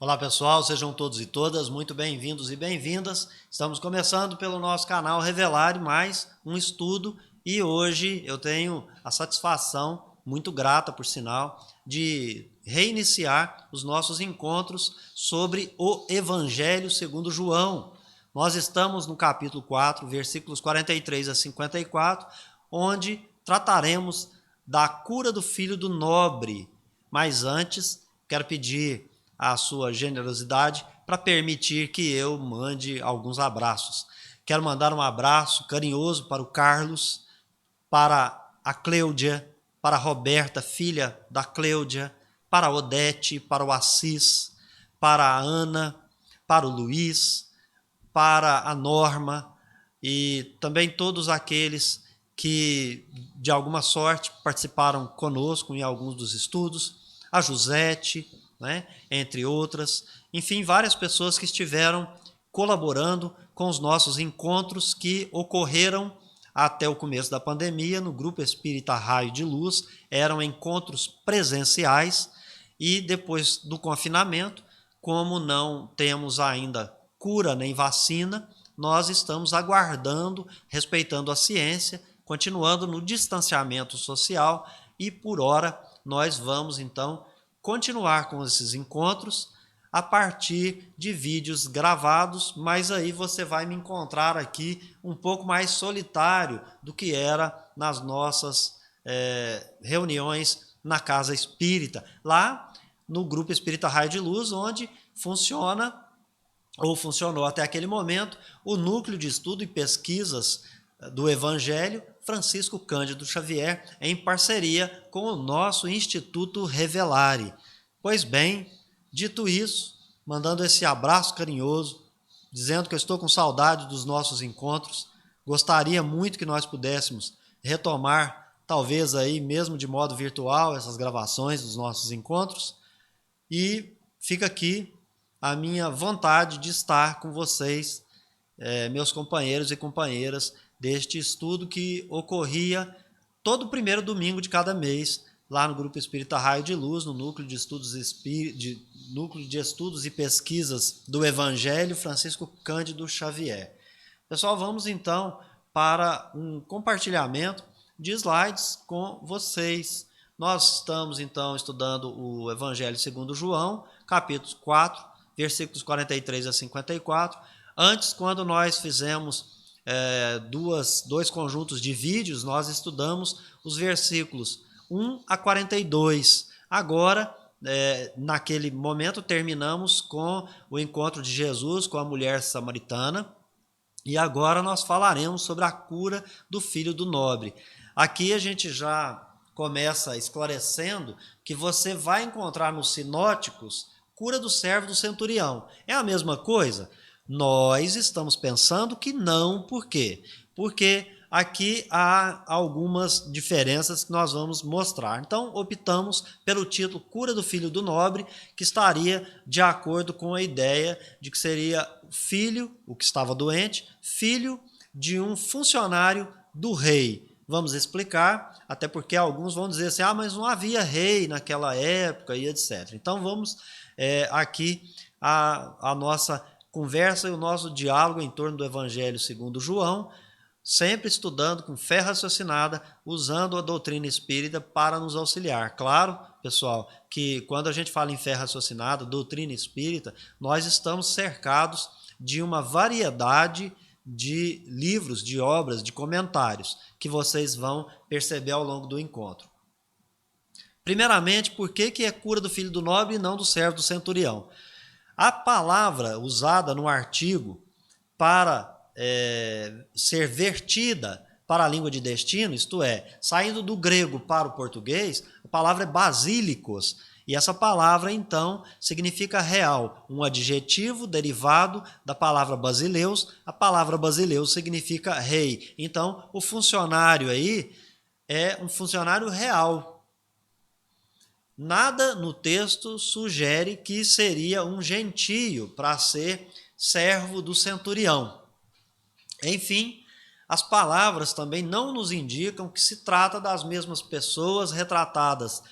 Olá pessoal, sejam todos e todas muito bem-vindos e bem-vindas. Estamos começando pelo nosso canal Revelare mais um estudo e hoje eu tenho a satisfação, muito grata por sinal, de reiniciar os nossos encontros sobre o Evangelho segundo João. Nós estamos no capítulo 4, versículos 43 a 54, onde trataremos da cura do filho do nobre. Mas antes, quero pedir a sua generosidade para permitir que eu mande alguns abraços. Quero mandar um abraço carinhoso para o Carlos, para a Cleudia, para a Roberta, filha da Cleudia, para a Odete, para o Assis, para a Ana, para o Luiz, para a Norma e também todos aqueles que de alguma sorte participaram conosco em alguns dos estudos, a Josete, né, entre outras, enfim, várias pessoas que estiveram colaborando com os nossos encontros que ocorreram até o começo da pandemia no Grupo Espírita Raio de Luz. Eram encontros presenciais e depois do confinamento, como não temos ainda cura nem vacina, nós estamos aguardando, respeitando a ciência, continuando no distanciamento social e por hora nós vamos então continuar com esses encontros a partir de vídeos gravados, mas aí você vai me encontrar aqui um pouco mais solitário do que era nas nossas reuniões na Casa Espírita, lá no Grupo Espírita Raio de Luz, onde funciona, ou funcionou até aquele momento, o Núcleo de Estudo e Pesquisas do Evangelho Francisco Cândido Xavier, em parceria com o nosso Instituto Revelare. Pois bem, dito isso, mandando esse abraço carinhoso, dizendo que eu estou com saudade dos nossos encontros, gostaria muito que nós pudéssemos retomar, talvez aí mesmo de modo virtual, essas gravações dos nossos encontros, e fica aqui a minha vontade de estar com vocês, meus companheiros e companheiras, deste estudo que ocorria todo o primeiro domingo de cada mês, lá no Grupo Espírita Raio de Luz, no Núcleo de Estudos e Pesquisas do Evangelho Francisco Cândido Xavier. Pessoal, vamos então para um compartilhamento de slides com vocês. Nós estamos então estudando o Evangelho segundo João, capítulo 4, versículos 43 a 54. Antes, quando nós fizemos dois conjuntos de vídeos, nós estudamos os versículos 1 a 42. Agora, naquele momento, terminamos com o encontro de Jesus com a mulher samaritana e agora nós falaremos sobre a cura do filho do nobre. Aqui a gente já começa esclarecendo que você vai encontrar nos sinóticos cura do servo do centurião. É a mesma coisa? Nós estamos pensando que não, por quê? Porque aqui há algumas diferenças que nós vamos mostrar. Então, optamos pelo título Cura do Filho do Nobre, que estaria de acordo com a ideia de que seria filho, o que estava doente, filho de um funcionário do rei. Vamos explicar, até porque alguns vão dizer assim, mas não havia rei naquela época e etc. Então, vamos aqui a nossa conversa e o nosso diálogo em torno do Evangelho segundo João, sempre estudando com fé raciocinada, usando a doutrina espírita para nos auxiliar. Claro, pessoal, que quando a gente fala em fé raciocinada, doutrina espírita, nós estamos cercados de uma variedade de livros, de obras, de comentários, que vocês vão perceber ao longo do encontro. Primeiramente, por que é cura do filho do nobre e não do servo do centurião? A palavra usada no artigo para ser vertida para a língua de destino, isto é, saindo do grego para o português, a palavra é basílicos. E essa palavra, então, significa real, um adjetivo derivado da palavra basileus. A palavra basileus significa rei. Então, o funcionário aí é um funcionário real. Nada no texto sugere que seria um gentio para ser servo do centurião. Enfim, as palavras também não nos indicam que se trata das mesmas pessoas retratadas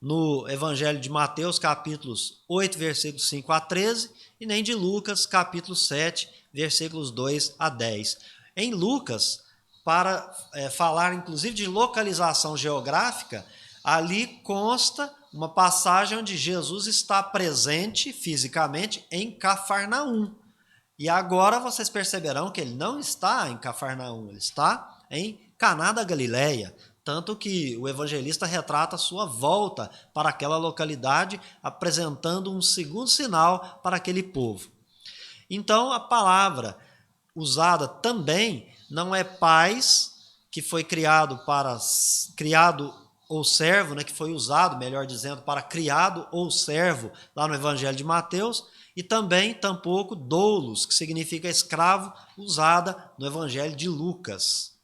no Evangelho de Mateus, capítulos 8, versículos 5 a 13, e nem de Lucas, capítulo 7, versículos 2 a 10. Em Lucas, para falar inclusive de localização geográfica, ali consta uma passagem onde Jesus está presente fisicamente em Cafarnaum. E agora vocês perceberão que ele não está em Cafarnaum, ele está em Caná da Galileia. Tanto que o evangelista retrata a sua volta para aquela localidade, apresentando um segundo sinal para aquele povo. Então, a palavra usada também não é pais, que foi criado ou servo, né, que foi usado, melhor dizendo, para criado ou servo, lá no Evangelho de Mateus, e também, tampouco, doulos, que significa escravo, usada no Evangelho de Lucas.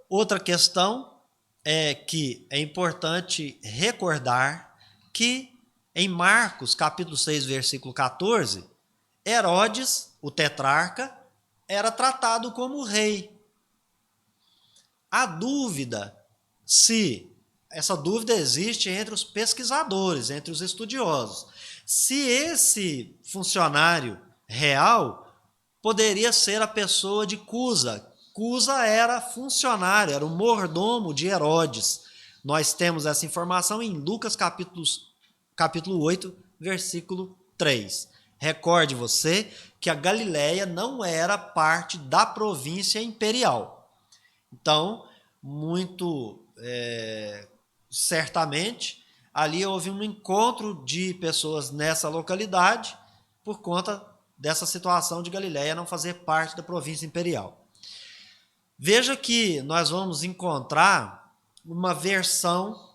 Outra questão é que é importante recordar que em Marcos, capítulo 6, versículo 14, Herodes, o tetrarca, era tratado como rei. A dúvida, essa dúvida existe entre os pesquisadores, entre os estudiosos, se esse funcionário real poderia ser a pessoa de Cusa. Cusa era funcionário, era o mordomo de Herodes. Nós temos essa informação em Lucas capítulo 8, versículo 3. Recorde você que a Galileia não era parte da província imperial. Então, muito certamente, ali houve um encontro de pessoas nessa localidade por conta dessa situação de Galileia não fazer parte da província imperial. Veja que nós vamos encontrar uma versão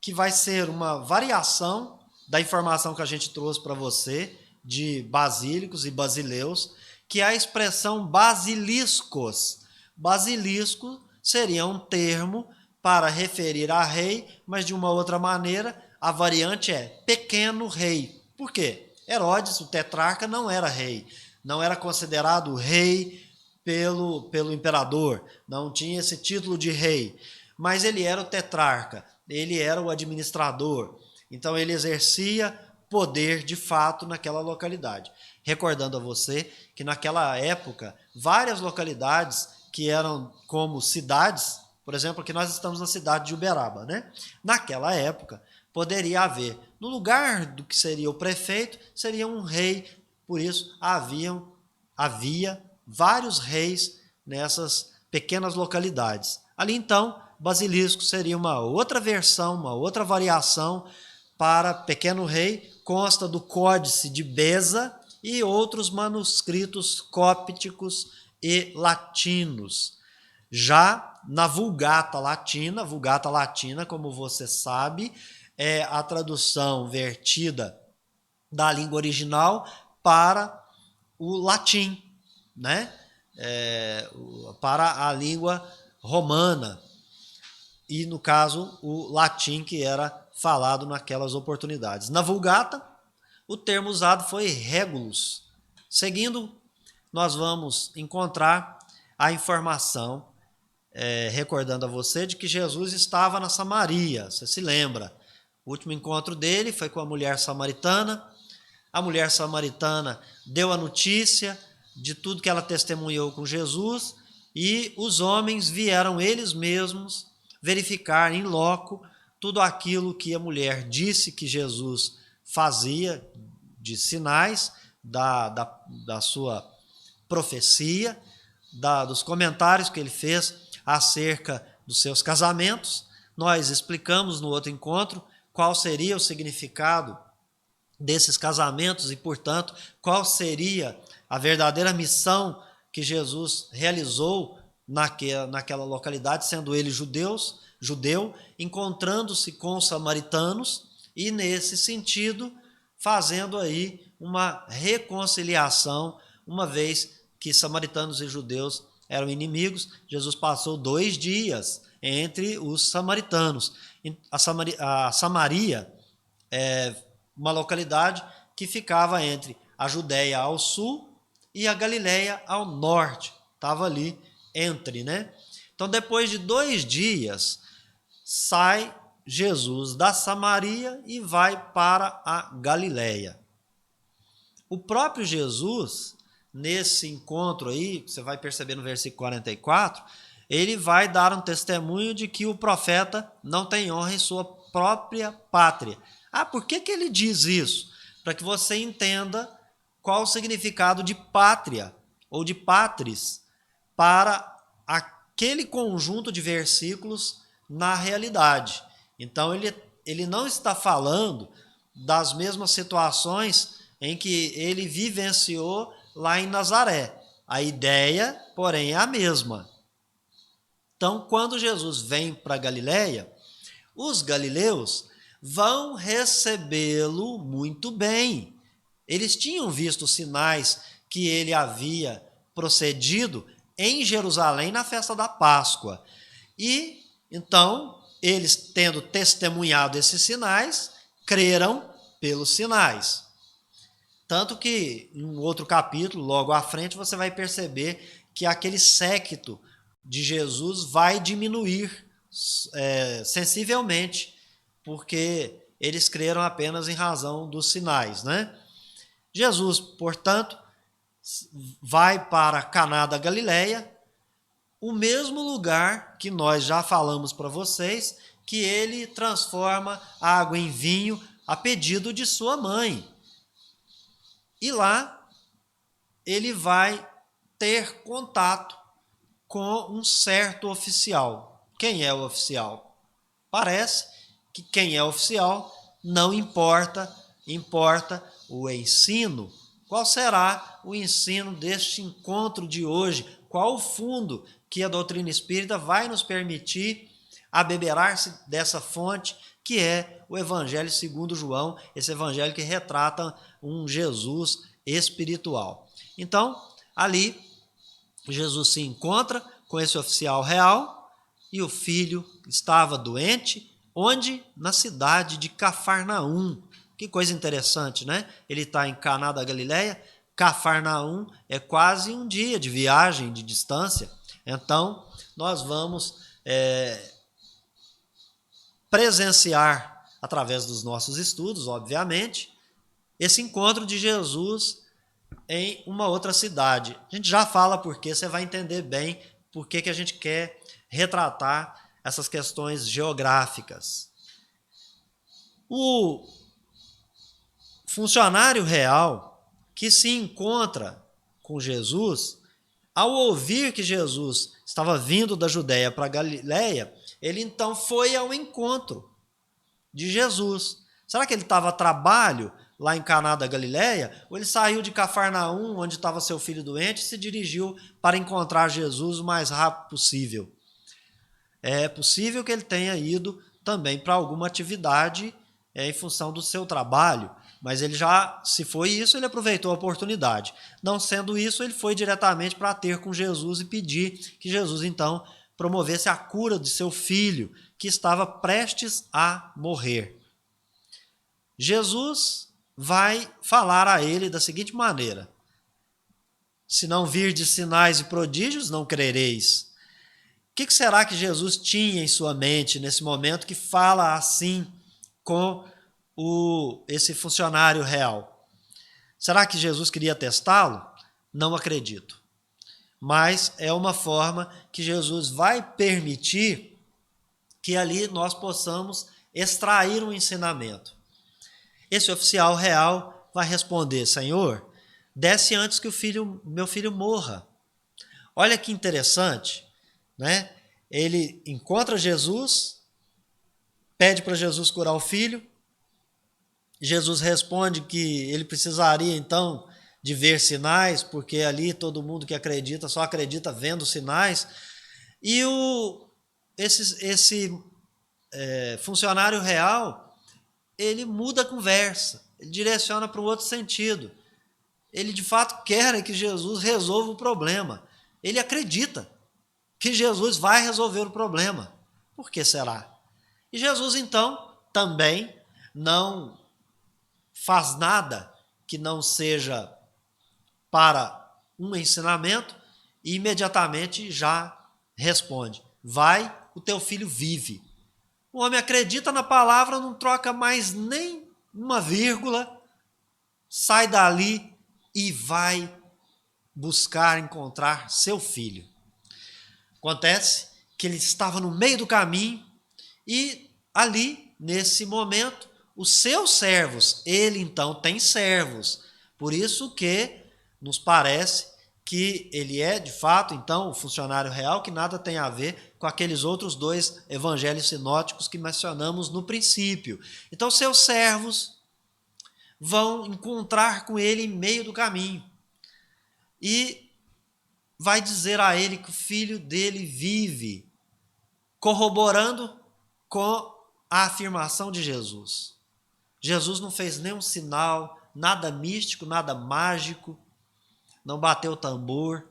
que vai ser uma variação da informação que a gente trouxe para você de basílicos e basileus, que é a expressão basiliscos. Basilisco seria um termo para referir a rei, mas de uma outra maneira, a variante é pequeno rei. Por quê? Herodes, o tetrarca, não era rei, não era considerado rei pelo imperador, não tinha esse título de rei, mas ele era o tetrarca, ele era o administrador, então ele exercia poder de fato naquela localidade. Recordando a você que naquela época, várias localidades que eram como cidades, por exemplo, aqui nós estamos na cidade de Uberaba, né? Naquela época, poderia haver, no lugar do que seria o prefeito, seria um rei, por isso havia vários reis nessas pequenas localidades. Ali então, basilisco seria uma outra versão, uma outra variação para pequeno rei, consta do Códice de Beza e outros manuscritos cópticos e latinos. Já na Vulgata Latina, como você sabe, é a tradução vertida da língua original para o latim, né? Para a língua romana, e no caso o latim que era falado naquelas oportunidades. Na Vulgata, o termo usado foi Regulus. Seguindo, nós vamos encontrar a informação, recordando a você, de que Jesus estava na Samaria, você se lembra. O último encontro dele foi com a mulher samaritana. A mulher samaritana deu a notícia de tudo que ela testemunhou com Jesus, e os homens vieram eles mesmos verificar em loco tudo aquilo que a mulher disse que Jesus fazia, de sinais da sua profecia, dos comentários que ele fez acerca dos seus casamentos. Nós explicamos no outro encontro qual seria o significado desses casamentos e, portanto, qual seria a verdadeira missão que Jesus realizou naquela localidade, sendo ele judeu, encontrando-se com os samaritanos e, nesse sentido, fazendo aí uma reconciliação, uma vez que samaritanos e judeus eram inimigos. Jesus passou 2 dias entre os samaritanos. A Samaria é uma localidade que ficava entre a Judéia ao sul e a Galileia ao norte. Estava ali entre, né? Então, depois de 2 dias, sai Jesus da Samaria e vai para a Galileia. O próprio Jesus, nesse encontro aí, você vai perceber no versículo 44, ele vai dar um testemunho de que o profeta não tem honra em sua própria pátria. Por que ele diz isso? Para que você entenda qual o significado de pátria ou de patris para aquele conjunto de versículos na realidade. Então, ele não está falando das mesmas situações em que ele vivenciou lá em Nazaré. A ideia, porém, é a mesma. Então, quando Jesus vem para Galileia, os galileus vão recebê-lo muito bem. Eles tinham visto os sinais que ele havia procedido em Jerusalém na festa da Páscoa. E, então, eles, tendo testemunhado esses sinais, creram pelos sinais. Tanto que, em um outro capítulo, logo à frente, você vai perceber que aquele séquito de Jesus vai diminuir sensivelmente, porque eles creram apenas em razão dos sinais, né? Jesus, portanto, vai para Caná da Galileia, o mesmo lugar que nós já falamos para vocês, que ele transforma água em vinho a pedido de sua mãe. E lá ele vai ter contato com um certo oficial. Quem é o oficial? Parece que quem é oficial não importa, importa o ensino. Qual será o ensino deste encontro de hoje? Qual o fundo que a doutrina espírita vai nos permitir abeberar-se dessa fonte, que é o Evangelho segundo João, esse evangelho que retrata um Jesus espiritual. Então, ali, Jesus se encontra com esse oficial real e o filho estava doente, onde? Na cidade de Cafarnaum. Que coisa interessante, né? Ele está em Caná da Galileia, Cafarnaum é quase um dia de viagem, de distância. Então, nós vamos presenciar, através dos nossos estudos, obviamente, esse encontro de Jesus em uma outra cidade. A gente já fala porque você vai entender bem por que a gente quer retratar essas questões geográficas. O funcionário real que se encontra com Jesus, ao ouvir que Jesus estava vindo da Judéia para a Galiléia, ele então foi ao encontro de Jesus. Será que ele estava a trabalho lá em Caná da Galiléia, ou ele saiu de Cafarnaum, onde estava seu filho doente, e se dirigiu para encontrar Jesus o mais rápido possível? É possível que ele tenha ido também para alguma atividade em função do seu trabalho, mas ele já, se foi isso, ele aproveitou a oportunidade. Não sendo isso, ele foi diretamente para ter com Jesus e pedir que Jesus, então, promovesse a cura de seu filho, que estava prestes a morrer. Jesus vai falar a ele da seguinte maneira: se não virdes sinais e prodígios, não crereis. O que será que Jesus tinha em sua mente nesse momento que fala assim com esse funcionário real? Será que Jesus queria testá-lo? Não acredito. Mas é uma forma que Jesus vai permitir que ali nós possamos extrair um ensinamento. Esse oficial real vai responder: Senhor, desce antes que meu filho morra. Olha que interessante, né? Ele encontra Jesus, pede para Jesus curar o filho. Jesus responde que ele precisaria então de ver sinais, porque ali todo mundo que acredita só acredita vendo sinais. E esse funcionário real, ele muda a conversa, ele direciona para um outro sentido. Ele de fato quer que Jesus resolva o problema. Ele acredita que Jesus vai resolver o problema. Por que será? E Jesus, então, também não faz nada que não seja para um ensinamento e imediatamente já responde: vai, o teu filho vive. O homem acredita na palavra, não troca mais nem uma vírgula, sai dali e vai buscar encontrar seu filho. Acontece que ele estava no meio do caminho e ali, nesse momento, os seus servos, ele então tem servos, por isso que nos parece que ele é, de fato, então, o funcionário real, que nada tem a ver com aqueles outros dois evangelhos sinóticos que mencionamos no princípio. Então, seus servos vão encontrar com ele em meio do caminho e vai dizer a ele que o filho dele vive, corroborando com a afirmação de Jesus. Jesus não fez nenhum sinal, nada místico, nada mágico, não bateu tambor,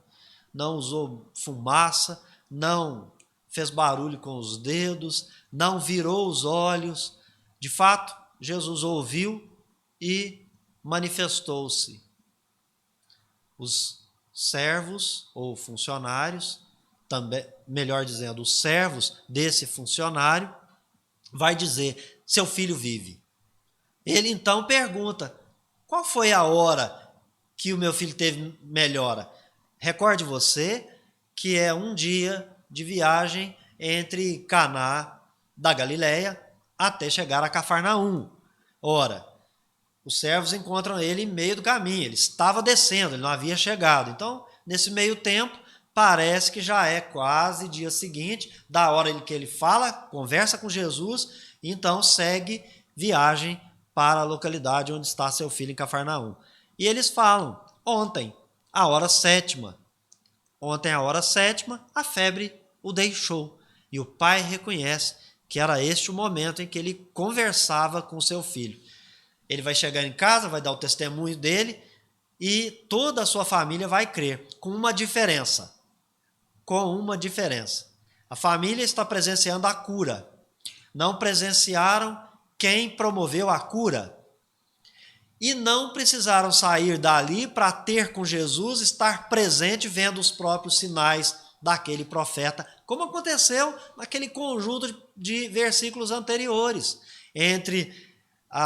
não usou fumaça, não fez barulho com os dedos, não virou os olhos. De fato, Jesus ouviu e manifestou-se. Os servos ou funcionários, também, melhor dizendo, os servos desse funcionário, vai dizer: seu filho vive. Ele então pergunta: qual foi a hora que o meu filho teve melhora? Recorde você que é um dia de viagem entre Caná da Galileia até chegar a Cafarnaum. Ora, os servos encontram ele em meio do caminho, ele estava descendo, ele não havia chegado. Então, nesse meio tempo, parece que já é quase dia seguinte, da hora que ele fala, conversa com Jesus, e então segue viagem para a localidade onde está seu filho em Cafarnaum. E eles falam: ontem, a hora sétima, a febre o deixou. E o pai reconhece que era este o momento em que ele conversava com seu filho. Ele vai chegar em casa, vai dar o testemunho dele e toda a sua família vai crer, com uma diferença. A família está presenciando a cura. Não presenciaram quem promoveu a cura. E não precisaram sair dali para ter com Jesus, estar presente vendo os próprios sinais daquele profeta, como aconteceu naquele conjunto de versículos anteriores, entre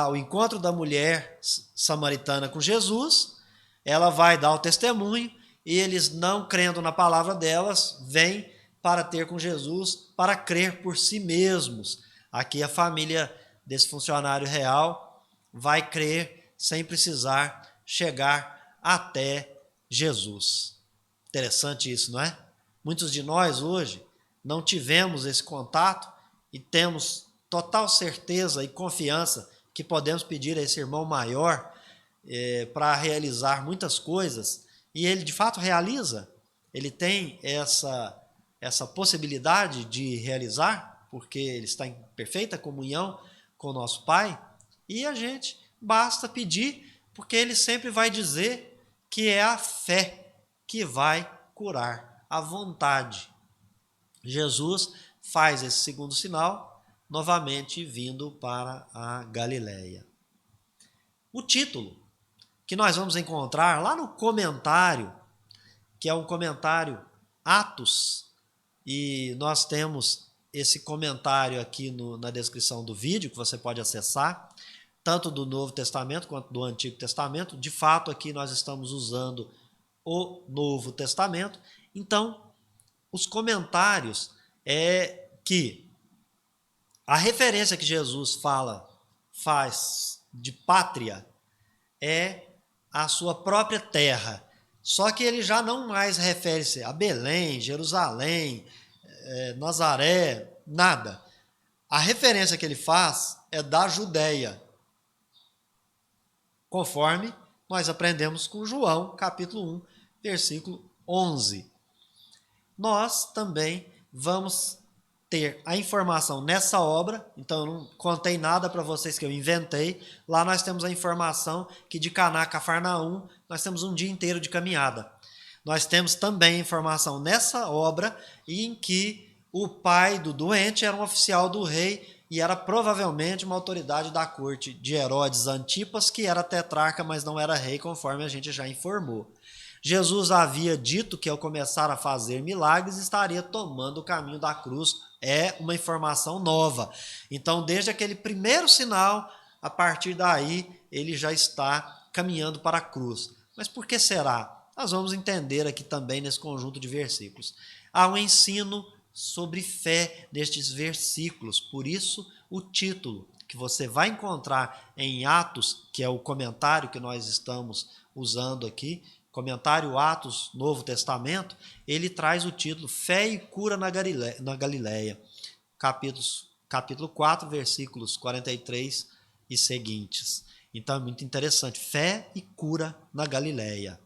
o encontro da mulher samaritana com Jesus, ela vai dar o testemunho, e eles, não crendo na palavra delas, vêm para ter com Jesus, para crer por si mesmos. Aqui a família desse funcionário real vai crer sem precisar chegar até Jesus. Interessante isso, não é? Muitos de nós hoje não tivemos esse contato e temos total certeza e confiança que podemos pedir a esse irmão maior para realizar muitas coisas, e ele de fato realiza. Ele tem essa possibilidade de realizar, porque ele está em perfeita comunhão com o nosso Pai, e a gente basta pedir, porque ele sempre vai dizer que é a fé que vai curar, a vontade. Jesus faz esse segundo sinal, novamente vindo para a Galileia. O título que nós vamos encontrar lá no comentário, que é um comentário Atos, e nós temos esse comentário aqui na descrição do vídeo, que você pode acessar, tanto do Novo Testamento quanto do Antigo Testamento. De fato, aqui nós estamos usando o Novo Testamento. Então, os comentários é que a referência que Jesus faz de pátria é a sua própria terra. Só que ele já não mais refere-se a Belém, Jerusalém, Nazaré, nada. A referência que ele faz é da Judéia, conforme nós aprendemos com João, capítulo 1, versículo 11. Nós também vamos ter a informação nessa obra, então eu não contei nada para vocês que eu inventei. Lá nós temos a informação que de Caná a Cafarnaum nós temos um dia inteiro de caminhada. Nós temos também a informação nessa obra em que o pai do doente era um oficial do rei e era provavelmente uma autoridade da corte de Herodes Antipas, que era tetrarca, mas não era rei, conforme a gente já informou. Jesus havia dito que ao começar a fazer milagres estaria tomando o caminho da cruz. É uma informação nova. Então, desde aquele primeiro sinal, a partir daí, ele já está caminhando para a cruz. Mas por que será? Nós vamos entender aqui também nesse conjunto de versículos. Há um ensino sobre fé nestes versículos. Por isso, o título que você vai encontrar em Atos, que é o comentário que nós estamos usando aqui, comentário Atos, Novo Testamento, ele traz o título Fé e Cura na Galileia, capítulo 4, versículos 43 e seguintes. Então é muito interessante, fé e cura na Galileia.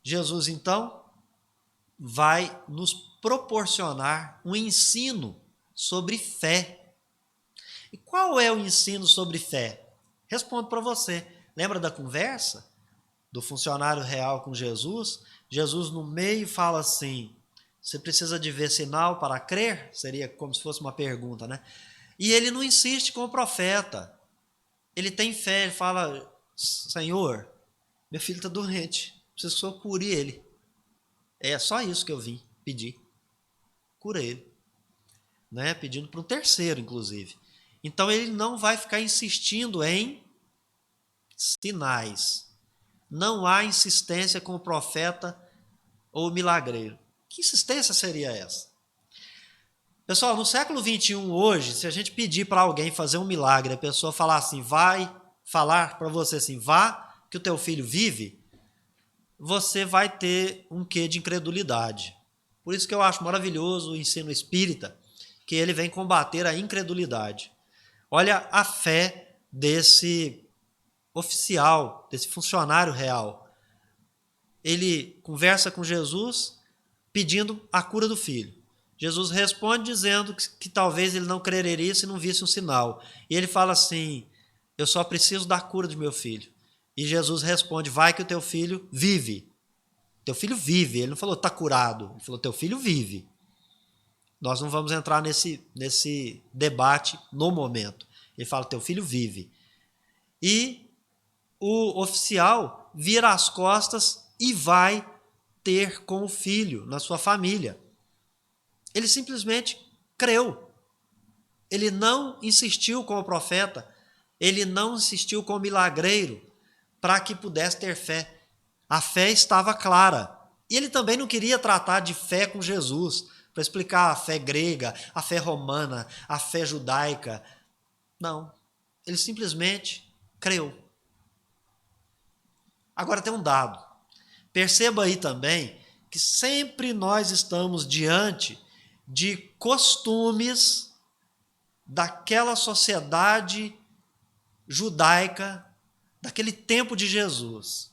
Jesus, então, vai nos proporcionar um ensino sobre fé. E qual é o ensino sobre fé? Respondo para você. Lembra da conversa do funcionário real com Jesus? Jesus no meio fala assim, você precisa de ver sinal para crer? Seria como se fosse uma pergunta, né? E ele não insiste com o profeta. Ele tem fé, ele fala, Senhor, meu filho está doente, preciso que o Senhor cure ele. É só isso que eu vim pedir. Cura ele. Né? Pedindo para um terceiro, inclusive. Então ele não vai ficar insistindo em sinais. Não há insistência com o profeta ou o milagreiro. Que insistência seria essa? Pessoal, no século XXI hoje, se a gente pedir para alguém fazer um milagre, a pessoa falar assim, vai falar para você assim, vá que o teu filho vive, você vai ter um quê de incredulidade. Por isso que eu acho maravilhoso o ensino espírita, que ele vem combater a incredulidade. Olha a fé desse oficial, desse funcionário real. Ele conversa com Jesus pedindo a cura do filho. Jesus responde dizendo que talvez ele não creria se não visse um sinal. E ele fala assim, eu só preciso da cura de meu filho. E Jesus responde, vai que o teu filho vive. Teu filho vive. Ele não falou, está curado. Ele falou, teu filho vive. Nós não vamos entrar nesse debate no momento. Ele fala, teu filho vive. E o oficial vira as costas e vai ter com o filho na sua família. Ele simplesmente creu. Ele não insistiu com o profeta, ele não insistiu com o milagreiro para que pudesse ter fé. A fé estava clara. E ele também não queria tratar de fé com Jesus, para explicar a fé grega, a fé romana, a fé judaica. Não. Ele simplesmente creu. Agora tem um dado. Perceba aí também que sempre nós estamos diante de costumes daquela sociedade judaica, daquele tempo de Jesus.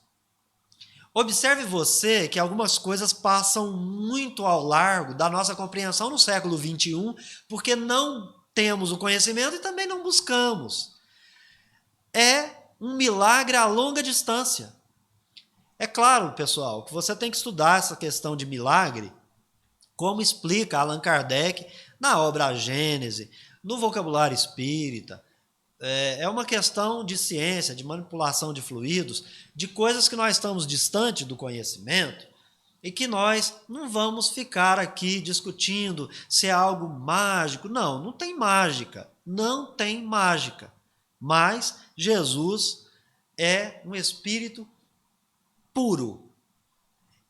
Observe você que algumas coisas passam muito ao largo da nossa compreensão no século XXI, porque não temos o conhecimento e também não buscamos. É um milagre a longa distância. É claro, pessoal, que você tem que estudar essa questão de milagre, como explica Allan Kardec na obra A Gênese, no vocabulário espírita. É uma questão de ciência, de manipulação de fluidos, de coisas que nós estamos distante do conhecimento e que nós não vamos ficar aqui discutindo se é algo mágico. Não, não tem mágica. Não tem mágica. Mas Jesus é um espírito puro,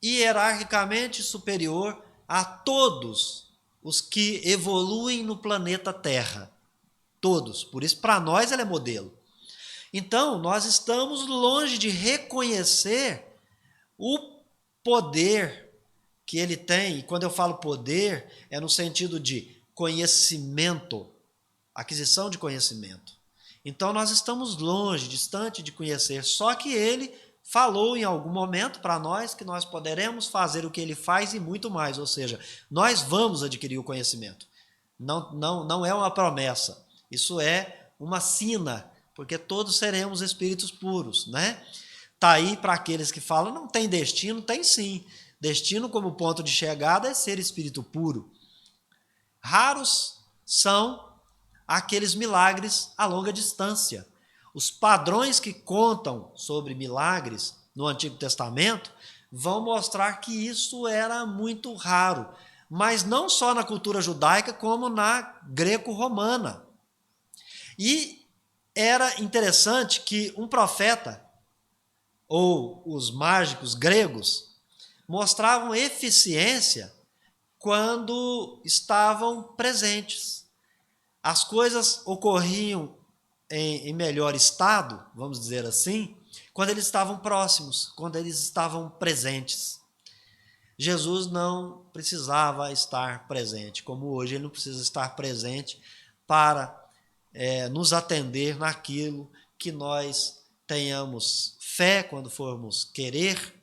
hierarquicamente superior a todos os que evoluem no planeta Terra. Todos. Por isso, para nós, ele é modelo. Então, nós estamos longe de reconhecer o poder que ele tem. E quando eu falo poder, é no sentido de conhecimento, aquisição de conhecimento. Então, nós estamos longe, distante de conhecer. Só que ele falou em algum momento para nós que nós poderemos fazer o que ele faz e muito mais. Ou seja, nós vamos adquirir o conhecimento. Não é uma promessa. Isso é uma sina, porque todos seremos espíritos puros, né? Tá aí para aqueles que falam, não tem destino, tem sim. Destino como ponto de chegada é ser espírito puro. Raros são aqueles milagres a longa distância. Os padrões que contam sobre milagres no Antigo Testamento vão mostrar que isso era muito raro, mas não só na cultura judaica, como na greco-romana. E era interessante que um profeta, ou os mágicos gregos, mostravam eficiência quando estavam presentes. As coisas ocorriam em melhor estado, vamos dizer assim, quando eles estavam próximos, quando eles estavam presentes. Jesus não precisava estar presente, como hoje ele não precisa estar presente para nos atender naquilo que nós tenhamos fé quando formos querer,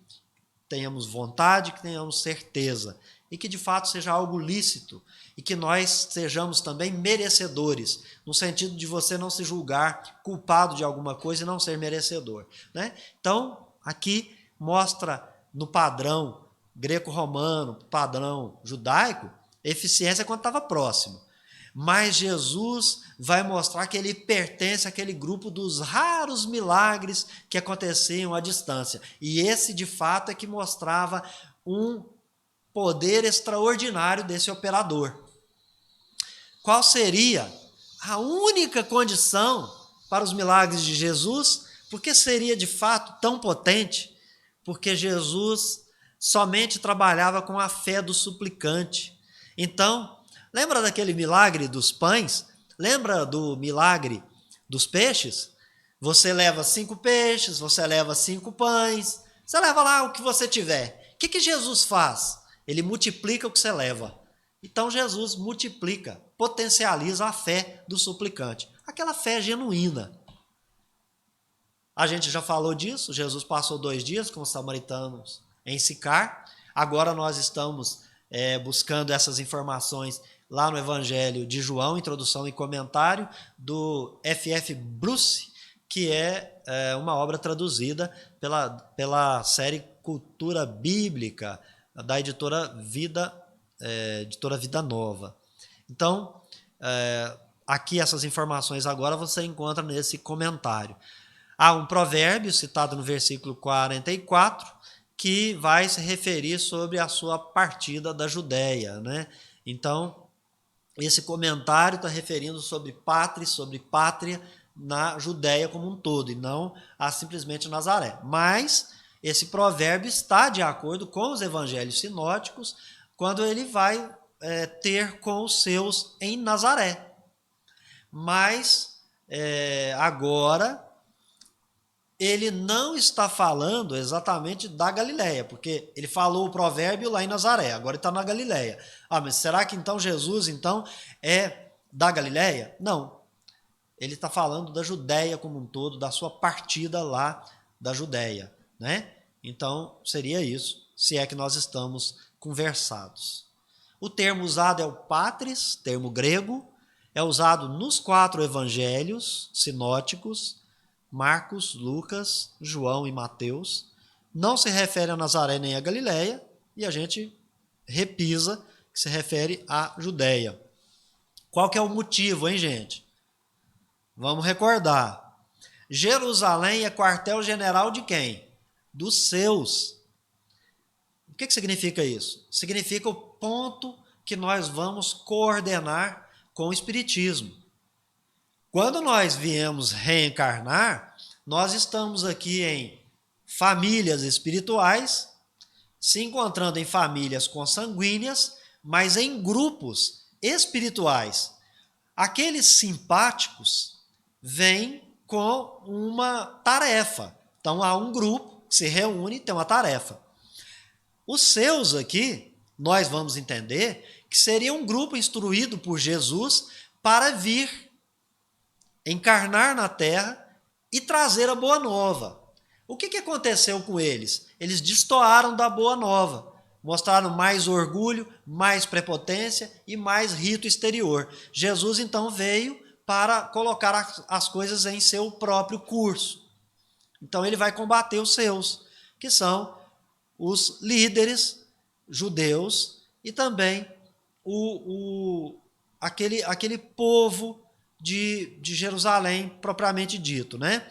tenhamos vontade, que tenhamos certeza, e que de fato seja algo lícito, e que nós sejamos também merecedores, no sentido de você não se julgar culpado de alguma coisa e não ser merecedor, né? Então, aqui mostra no padrão greco-romano, padrão judaico, eficiência quando estava próximo. Mas Jesus vai mostrar que ele pertence àquele grupo dos raros milagres que aconteciam à distância. E esse, de fato, é que mostrava um poder extraordinário desse operador. Qual seria a única condição para os milagres de Jesus? Porque seria, de fato, tão potente? Porque Jesus somente trabalhava com a fé do suplicante. Então, lembra daquele milagre dos pães? Lembra do milagre dos peixes? Você leva 5 peixes, você leva 5 pães, você leva lá o que você tiver. O que Jesus faz? Ele multiplica o que você leva. Então Jesus multiplica, potencializa a fé do suplicante. Aquela fé genuína. A gente já falou disso, Jesus passou 2 dias com os samaritanos em Sicar. Agora nós estamos buscando essas informações lá no Evangelho de João, introdução e comentário do F.F. Bruce, que é uma obra traduzida pela série Cultura Bíblica, da editora Vida Nova. Então, aqui essas informações agora você encontra nesse comentário. Há um provérbio citado no versículo 44 que vai se referir sobre a sua partida da Judéia, né? Então, esse comentário está referindo sobre pátria na Judéia como um todo, e não a simplesmente Nazaré. Mas esse provérbio está de acordo com os evangelhos sinóticos, quando ele vai ter com os seus em Nazaré. Mas agora ele não está falando exatamente da Galileia, porque ele falou o provérbio lá em Nazaré, agora ele está na Galileia. Mas será que então Jesus é da Galileia? Não. Ele está falando da Judéia como um todo, da sua partida lá da Judéia, né? Então seria isso, se é que nós estamos conversados. O termo usado é o patris, termo grego, é usado nos 4 evangelhos sinóticos, Marcos, Lucas, João e Mateus. Não se refere a Nazaré nem a Galileia, e a gente repisa que se refere à Judéia. Qual que é o motivo, hein, gente? Vamos recordar. Jerusalém é quartel-general de quem? Dos seus. O que significa isso? Significa o ponto que nós vamos coordenar com o Espiritismo. Quando nós viemos reencarnar, nós estamos aqui em famílias espirituais, se encontrando em famílias consanguíneas, mas em grupos espirituais. Aqueles simpáticos vêm com uma tarefa. Então há um grupo que se reúne e tem uma tarefa. Os seus aqui, nós vamos entender que seria um grupo instruído por Jesus para vir encarnar na Terra e trazer a boa nova. O que aconteceu com eles? Eles destoaram da boa nova, mostraram mais orgulho, mais prepotência e mais rito exterior. Jesus então veio para colocar as coisas em seu próprio curso. Então ele vai combater os seus, que são os líderes judeus e também aquele povo de Jerusalém propriamente dito, né?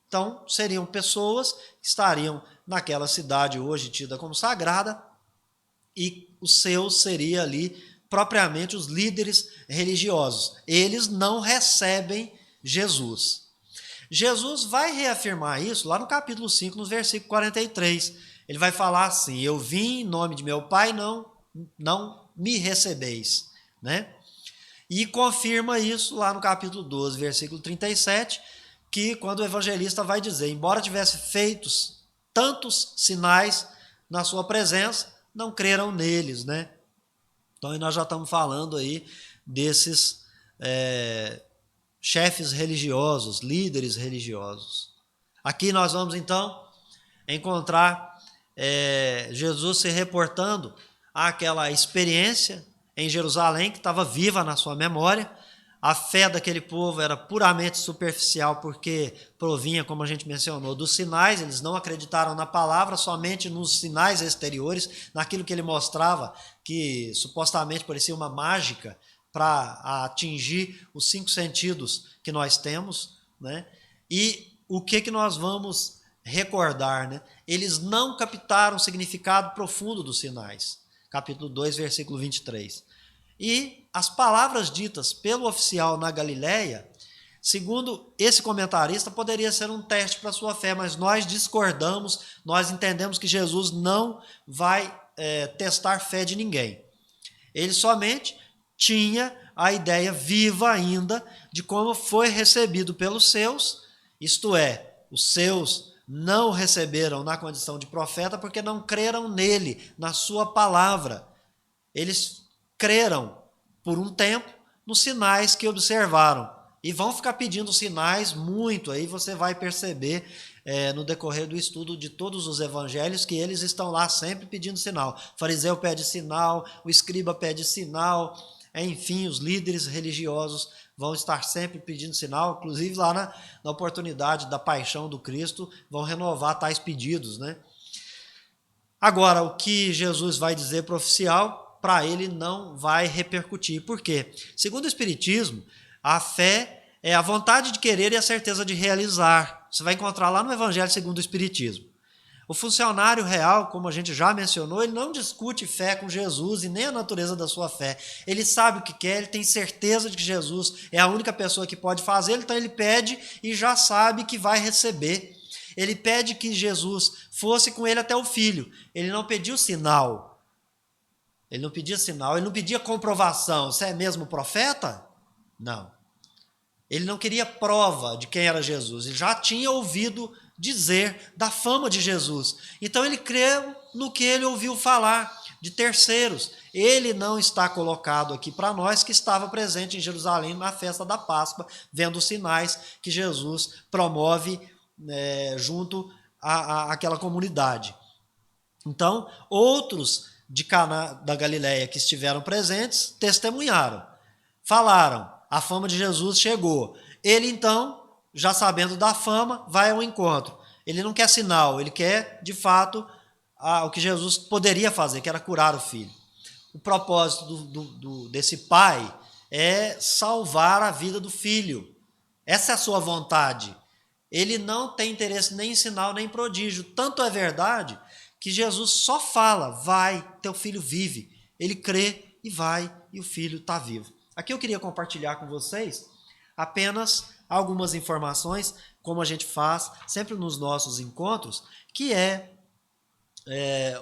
Então, seriam pessoas que estariam naquela cidade hoje tida como sagrada e os seus seria ali propriamente os líderes religiosos. Eles não recebem Jesus. Jesus vai reafirmar isso lá no capítulo 5, no versículo 43. Ele vai falar assim: eu vim em nome de meu Pai, não me recebeis, né? E confirma isso lá no capítulo 12, versículo 37, que quando o evangelista vai dizer, embora tivesse feitos tantos sinais na sua presença, não creram neles, né? Então aí nós já estamos falando aí desses chefes religiosos, líderes religiosos. Aqui nós vamos então encontrar Jesus se reportando àquela experiência em Jerusalém que estava viva na sua memória. A fé daquele povo era puramente superficial porque provinha, como a gente mencionou, dos sinais. Eles não acreditaram na palavra, somente nos sinais exteriores, naquilo que ele mostrava, que supostamente parecia uma mágica para atingir os 5 sentidos que nós temos, né? E o que nós vamos recordar, né? Eles não captaram o significado profundo dos sinais. Capítulo 2, versículo 23. E as palavras ditas pelo oficial na Galileia, segundo esse comentarista, poderia ser um teste para a sua fé, mas nós discordamos, nós entendemos que Jesus não vai testar fé de ninguém. Ele somente tinha a ideia viva ainda de como foi recebido pelos seus, isto é, os seus não o receberam na condição de profeta porque não creram nele, na sua palavra. Eles creram por um tempo nos sinais que observaram e vão ficar pedindo sinais muito, aí você vai perceber no decorrer do estudo de todos os evangelhos que eles estão lá sempre pedindo sinal. O fariseu pede sinal, o escriba pede sinal, enfim, os líderes religiosos vão estar sempre pedindo sinal, inclusive lá na oportunidade da paixão do Cristo, vão renovar tais pedidos, né? Agora, o que Jesus vai dizer para o oficial, para ele não vai repercutir. Por quê? Segundo o Espiritismo, a fé é a vontade de querer e a certeza de realizar. Você vai encontrar lá no Evangelho segundo o Espiritismo. O funcionário real, como a gente já mencionou, ele não discute fé com Jesus e nem a natureza da sua fé. Ele sabe o que quer, ele tem certeza de que Jesus é a única pessoa que pode fazer, então ele pede e já sabe que vai receber. Ele pede que Jesus fosse com ele até o filho. Ele não pediu sinal. Ele não pedia sinal, ele não pedia comprovação. Você é mesmo profeta? Não. Ele não queria prova de quem era Jesus. Ele já tinha ouvido dizer da fama de Jesus. Então ele creu no que ele ouviu falar de terceiros. Ele não está colocado aqui para nós que estava presente em Jerusalém na festa da Páscoa, vendo os sinais que Jesus promove junto àquela comunidade. Então, outros de Caná da Galileia que estiveram presentes testemunharam, falaram, a fama de Jesus chegou. Ele então, já sabendo da fama, vai ao encontro. Ele não quer sinal, ele quer, de fato, o que Jesus poderia fazer, que era curar o filho. O propósito desse pai é salvar a vida do filho. Essa é a sua vontade. Ele não tem interesse nem em sinal, nem em prodígio. Tanto é verdade que Jesus só fala, vai, teu filho vive. Ele crê e vai, e o filho está vivo. Aqui eu queria compartilhar com vocês apenas algumas informações, como a gente faz sempre nos nossos encontros, que é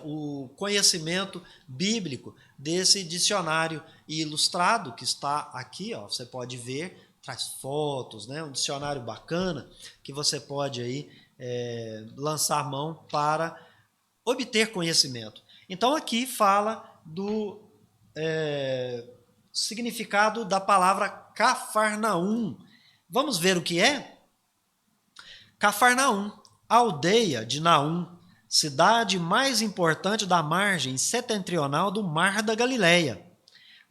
o conhecimento bíblico desse dicionário ilustrado que está aqui, ó, você pode ver, traz fotos, né, um dicionário bacana que você pode aí lançar mão para obter conhecimento. Então aqui fala do significado da palavra Cafarnaum. Vamos ver o que é? Cafarnaum, aldeia de Naum, cidade mais importante da margem setentrional do Mar da Galileia,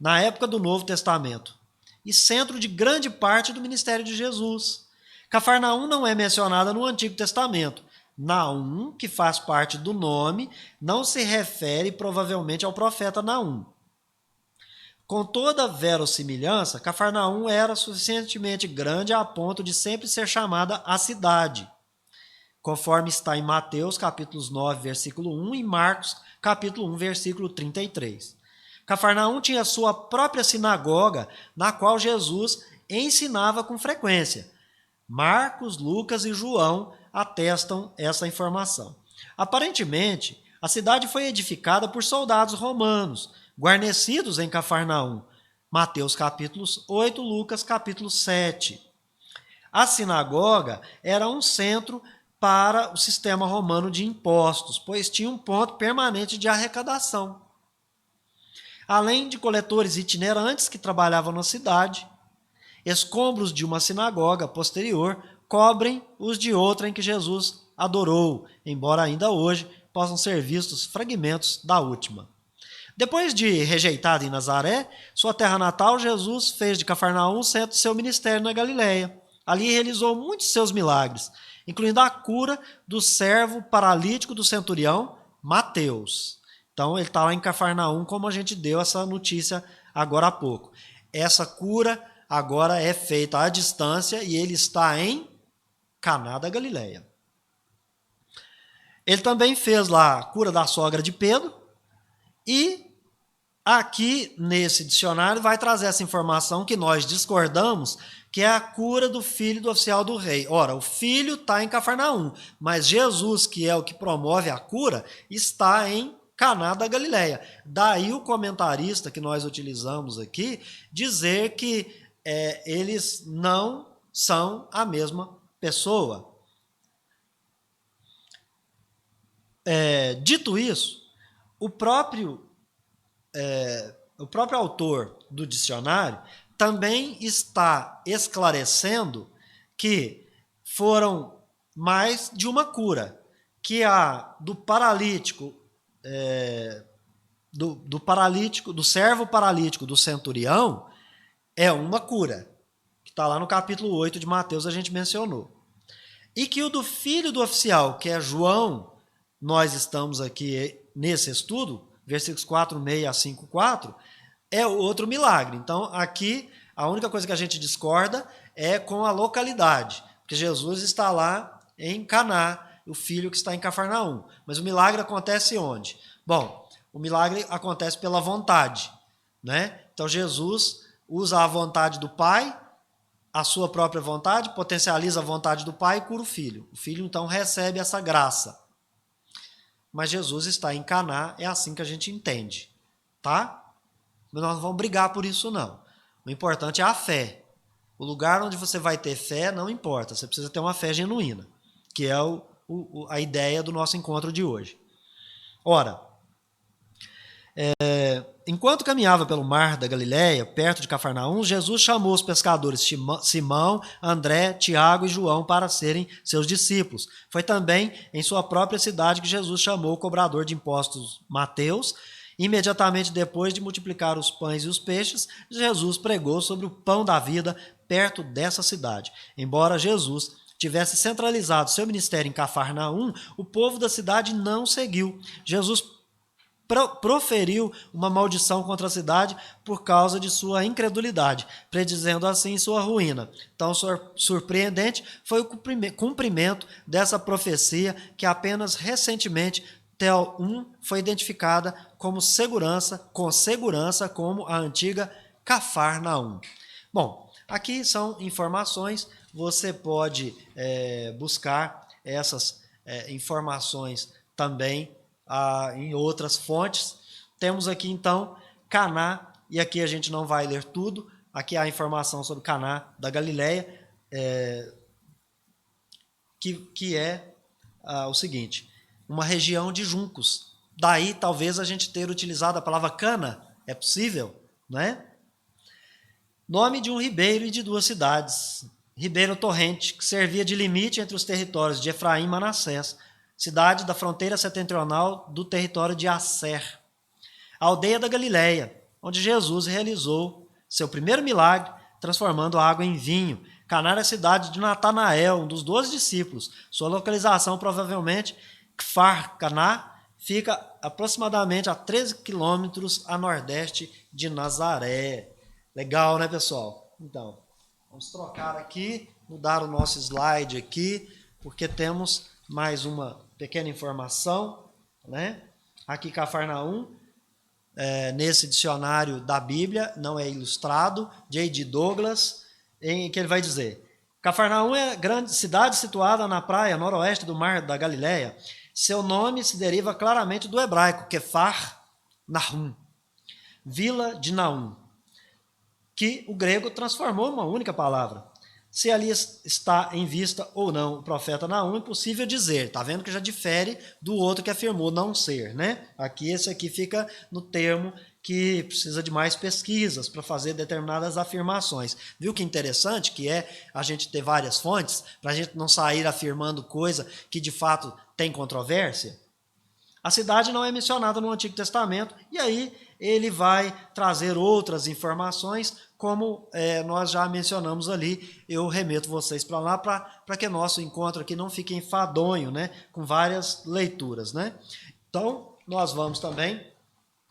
na época do Novo Testamento, e centro de grande parte do ministério de Jesus. Cafarnaum não é mencionada no Antigo Testamento. Naum, que faz parte do nome, não se refere provavelmente ao profeta Naum. Com toda verossimilhança, Cafarnaum era suficientemente grande a ponto de sempre ser chamada a cidade, conforme está em Mateus, capítulos 9, versículo 1, e Marcos, capítulo 1, versículo 33. Cafarnaum tinha sua própria sinagoga, na qual Jesus ensinava com frequência. Marcos, Lucas e João atestam essa informação. Aparentemente, a cidade foi edificada por soldados romanos, guarnecidos em Cafarnaum. Mateus capítulos 8, Lucas capítulo 7. A sinagoga era um centro para o sistema romano de impostos, pois tinha um ponto permanente de arrecadação. Além de coletores itinerantes que trabalhavam na cidade, escombros de uma sinagoga posterior cobrem os de outra em que Jesus adorou, embora ainda hoje possam ser vistos fragmentos da última. Depois de rejeitado em Nazaré, sua terra natal, Jesus fez de Cafarnaum o centro de seu ministério na Galileia. Ali realizou muitos de seus milagres, incluindo a cura do servo paralítico do centurião Mateus. Então, ele está lá em Cafarnaum, como a gente deu essa notícia agora há pouco. Essa cura agora é feita à distância e ele está em Caná da Galileia. Ele também fez lá a cura da sogra de Pedro e aqui nesse dicionário vai trazer essa informação que nós discordamos, que é a cura do filho do oficial do rei. Ora, o filho está em Cafarnaum, mas Jesus, que é o que promove a cura, está em Caná da Galileia. Daí o comentarista que nós utilizamos aqui dizer que eles não são a mesma pessoa. Dito isso, o próprio autor do dicionário também está esclarecendo que foram mais de uma cura, que a do paralítico, do servo paralítico do centurião é uma cura, que está lá no capítulo 8 de Mateus, a gente mencionou. E que o do filho do oficial, que é João, nós estamos aqui nesse estudo, versículos 4:6 a 5:4, é outro milagre. Então, aqui, a única coisa que a gente discorda é com a localidade, porque Jesus está lá em Caná, o filho que está em Cafarnaum. Mas o milagre acontece onde? Bom, o milagre acontece pela vontade, né? Então, Jesus usa a vontade do Pai, a sua própria vontade, potencializa a vontade do Pai e cura o filho. O filho, então, recebe essa graça. Mas Jesus está em Caná, é assim que a gente entende, tá? Mas nós não vamos brigar por isso, não. O importante é a fé. O lugar onde você vai ter fé não importa, você precisa ter uma fé genuína, que é a ideia do nosso encontro de hoje. Ora, enquanto caminhava pelo mar da Galileia, perto de Cafarnaum, Jesus chamou os pescadores Simão, André, Tiago e João para serem seus discípulos. Foi também em sua própria cidade que Jesus chamou o cobrador de impostos Mateus. Imediatamente depois de multiplicar os pães e os peixes, Jesus pregou sobre o pão da vida perto dessa cidade. Embora Jesus tivesse centralizado seu ministério em Cafarnaum, o povo da cidade não seguiu. Jesus proferiu uma maldição contra a cidade por causa de sua incredulidade, predizendo assim sua ruína. Então, surpreendente foi o cumprimento dessa profecia que apenas recentemente Tel 1 foi identificada com segurança como a antiga Cafarnaum. Bom, aqui são informações, você pode buscar essas informações também em outras fontes. Temos aqui então Caná, e aqui a gente não vai ler tudo, aqui há informação sobre Caná da Galileia, que é o seguinte: uma região de juncos. Daí talvez a gente ter utilizado a palavra cana, é possível, não é? Nome de um ribeiro e de duas cidades. Ribeiro Torrente, que servia de limite entre os territórios de Efraim e Manassés, cidade da fronteira setentrional do território de Asser. A aldeia da Galileia, onde Jesus realizou seu primeiro milagre, transformando a água em vinho. Caná era a cidade de Natanael, um dos 12 discípulos. Sua localização provavelmente Kfar Caná, fica aproximadamente a 13 quilômetros a nordeste de Nazaré. Legal, né, pessoal? Então, vamos trocar aqui, mudar o nosso slide aqui, porque temos mais uma pequena informação, né? Aqui Cafarnaum, nesse dicionário da Bíblia, não é ilustrado, J.D. Douglas, em que ele vai dizer: Cafarnaum é grande cidade situada na praia noroeste do Mar da Galileia. Seu nome se deriva claramente do hebraico, Kefar Nahum, vila de Naum, que o grego transformou em uma única palavra. Se ali está em vista ou não o profeta Naum, é impossível dizer. Está vendo que já difere do outro que afirmou não ser, né? Aqui, esse aqui fica no termo que precisa de mais pesquisas para fazer determinadas afirmações. Viu que interessante que é a gente ter várias fontes, para a gente não sair afirmando coisa que de fato tem controvérsia? A cidade não é mencionada no Antigo Testamento, e aí ele vai trazer outras informações, como nós já mencionamos ali. Eu remeto vocês para lá, para que nosso encontro aqui não fique enfadonho, né, com várias leituras, né? Então, nós vamos também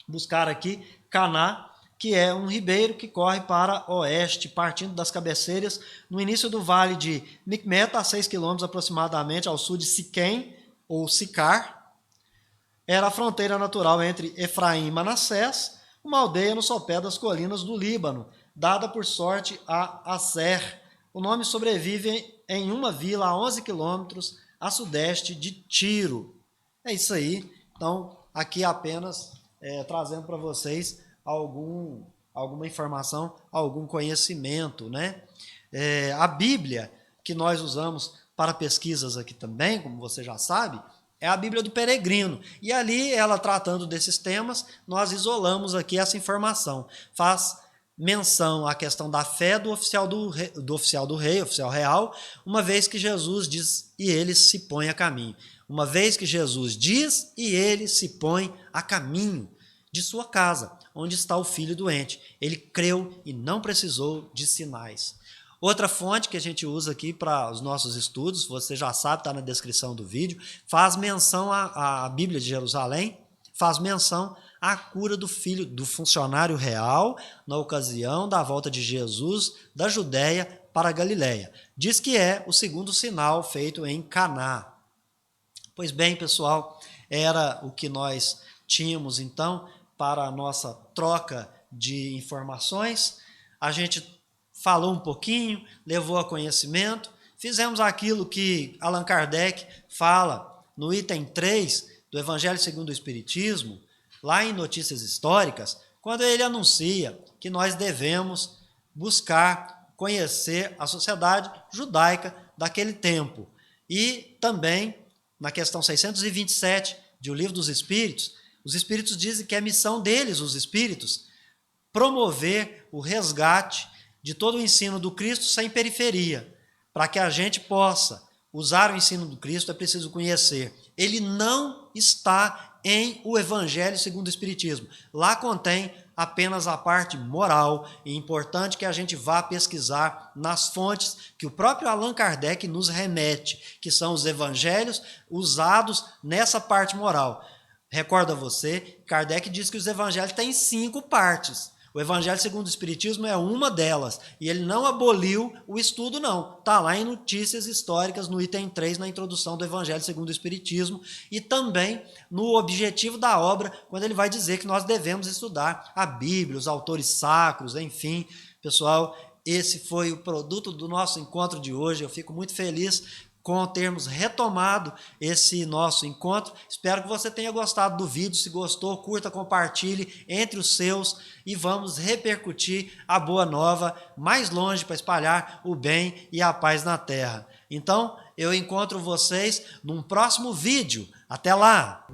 buscar aqui Caná, que é um ribeiro que corre para oeste, partindo das cabeceiras, no início do vale de Micmeta, a 6 quilômetros aproximadamente ao sul de Siquém, ou Sicar. Era a fronteira natural entre Efraim e Manassés, uma aldeia no sopé das colinas do Líbano, dada por sorte a Aser. O nome sobrevive em uma vila a 11 quilômetros a sudeste de Tiro. É isso aí. Então, aqui apenas trazendo para vocês alguma informação, algum conhecimento, né? A Bíblia que nós usamos para pesquisas aqui também, como você já sabe, é a Bíblia do Peregrino. E ali, ela tratando desses temas, nós isolamos aqui essa informação. Faz menção à questão da fé do oficial do rei, oficial real, uma vez que Jesus diz e ele se põe a caminho. Uma vez que Jesus diz e ele se põe a caminho de sua casa, onde está o filho doente. Ele creu e não precisou de sinais. Outra fonte que a gente usa aqui para os nossos estudos, você já sabe, está na descrição do vídeo, faz menção à Bíblia de Jerusalém, faz menção à cura do filho do funcionário real na ocasião da volta de Jesus da Judéia para a Galileia. Diz que é o segundo sinal feito em Caná. Pois bem, pessoal, era o que nós tínhamos então para a nossa troca de informações. A gente falou um pouquinho, levou a conhecimento, fizemos aquilo que Allan Kardec fala no item 3 do Evangelho segundo o Espiritismo, lá em Notícias Históricas, quando ele anuncia que nós devemos buscar conhecer a sociedade judaica daquele tempo. E também, na questão 627 de O Livro dos Espíritos, os Espíritos dizem que é missão deles, os Espíritos, promover o resgate de todo o ensino do Cristo sem periferia. Para que a gente possa usar o ensino do Cristo, é preciso conhecer. Ele não está em o Evangelho segundo o Espiritismo. Lá contém apenas a parte moral, e é importante que a gente vá pesquisar nas fontes que o próprio Allan Kardec nos remete, que são os evangelhos usados nessa parte moral. Recorda você, Kardec diz que os evangelhos têm 5 partes. O Evangelho segundo o Espiritismo é uma delas, e ele não aboliu o estudo, não. Está lá em Notícias Históricas, no item 3, na introdução do Evangelho segundo o Espiritismo, e também no objetivo da obra, quando ele vai dizer que nós devemos estudar a Bíblia, os autores sacros, enfim. Pessoal, esse foi o produto do nosso encontro de hoje. Eu fico muito feliz com termos retomado esse nosso encontro. Espero que você tenha gostado do vídeo. Se gostou, curta, compartilhe entre os seus e vamos repercutir a boa nova mais longe para espalhar o bem e a paz na terra. Então, eu encontro vocês num próximo vídeo. Até lá!